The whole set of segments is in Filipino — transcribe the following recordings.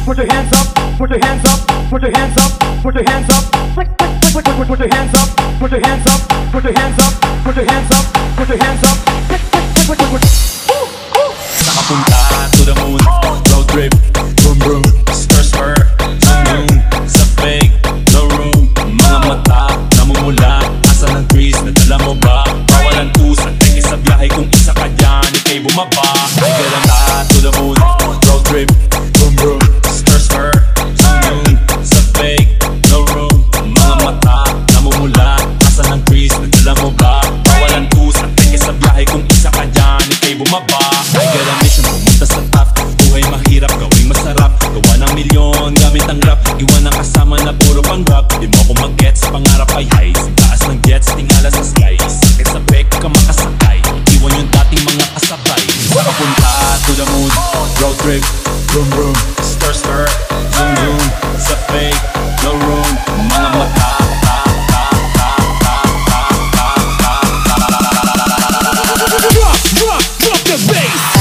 put your hands up, put your hands up, put your hands up, put your hands up, put your hands up, put your hands up, put your hands up, put your hands up, put your hands up. Nakapunta to the moon, road trip, vroom vroom, stir stir, zoom zoom, sa fake, no room, mga mata, namumula, asa ng trees, nadala mo ba? Bawalan tusan, teke sa biyahe kung isa ka dyan, ikay bumaba. Ay galanta to the moon, road trip, vroom vroom, stir stir, zoom zoom, sa fake, no room, mga mata, namumula, asa ng trees, nadala mo ba? Bawalan tusan, teke sa biyahe kung isa ka dyan, ikay bumaba. Ay galang mission, pumunta sa top, buhay mahirap, gawing masarap, gawa ng milyon, gamit ang rap, iwan ang kasama na puro pang rap. Di mo ako mag-gets, pangarap ay highs, taas ng jets, tingala sa skies, sakit sa pek ka makasakay, iwan yung dating mga kasabay. Nakapunta to the moon, road trip, vroom vroom, stir stir, zoom zoom, sa fake, no room, mga mata. Drop the bass.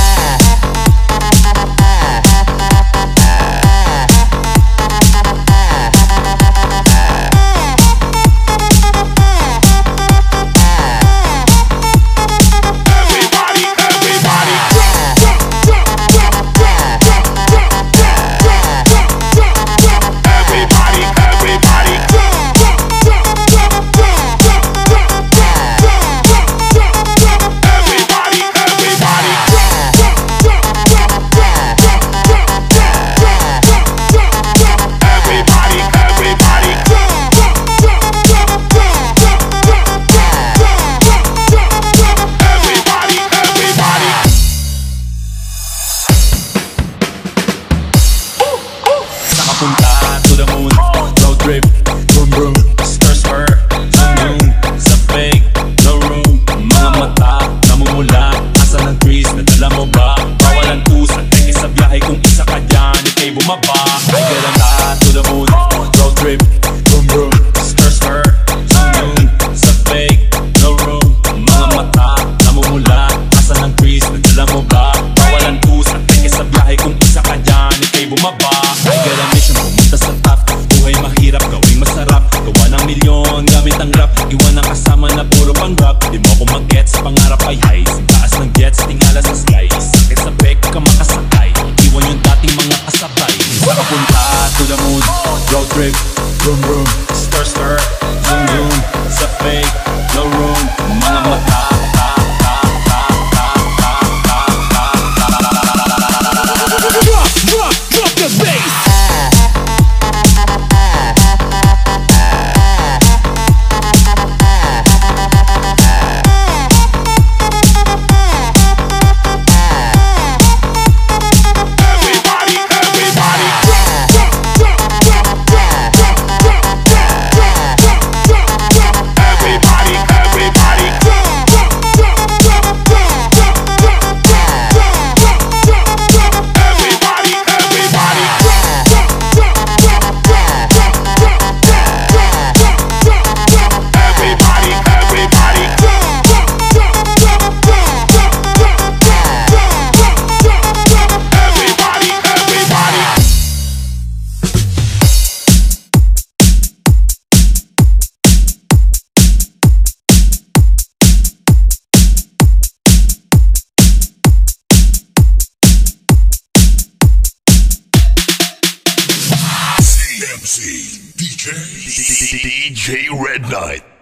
Nakapunta to the moon, road trip, vroom vroom, stir stir, zoom zoom, sa fake, no room, mga mata, namumula, asa ng trees, nadala mo ba? Bawalan tusan, teke sa biyahe kung isa ka dyan, ikay bumaba. Ay galanta to the moon, road trip, vroom vroom, stir stir, zoom zoom, sa fake, no room, mga mata, namumula, asa ng trees, nadala mo ba? Bawalan tusan, teke sa biyahe kung isa ka dyan, ikay bumaba. Ay galang mission, pumunta sa top, buhay mahirap, gawing masarap, gawa ng milyon, gamit ang rap, iwan ang kasama na puro pang rap. Di mo ako mag-gets, pangarap ay highs, taas ng jets, tingala sa skies, sakit sa pek ka makasakay, iwan yung dating mga kasabay. Nakapunta to the moon, road trip, vroom vroom, stir stir, zoom zoom, sa fake, no room, mga mata. Drop the bass. DJ Red Knight.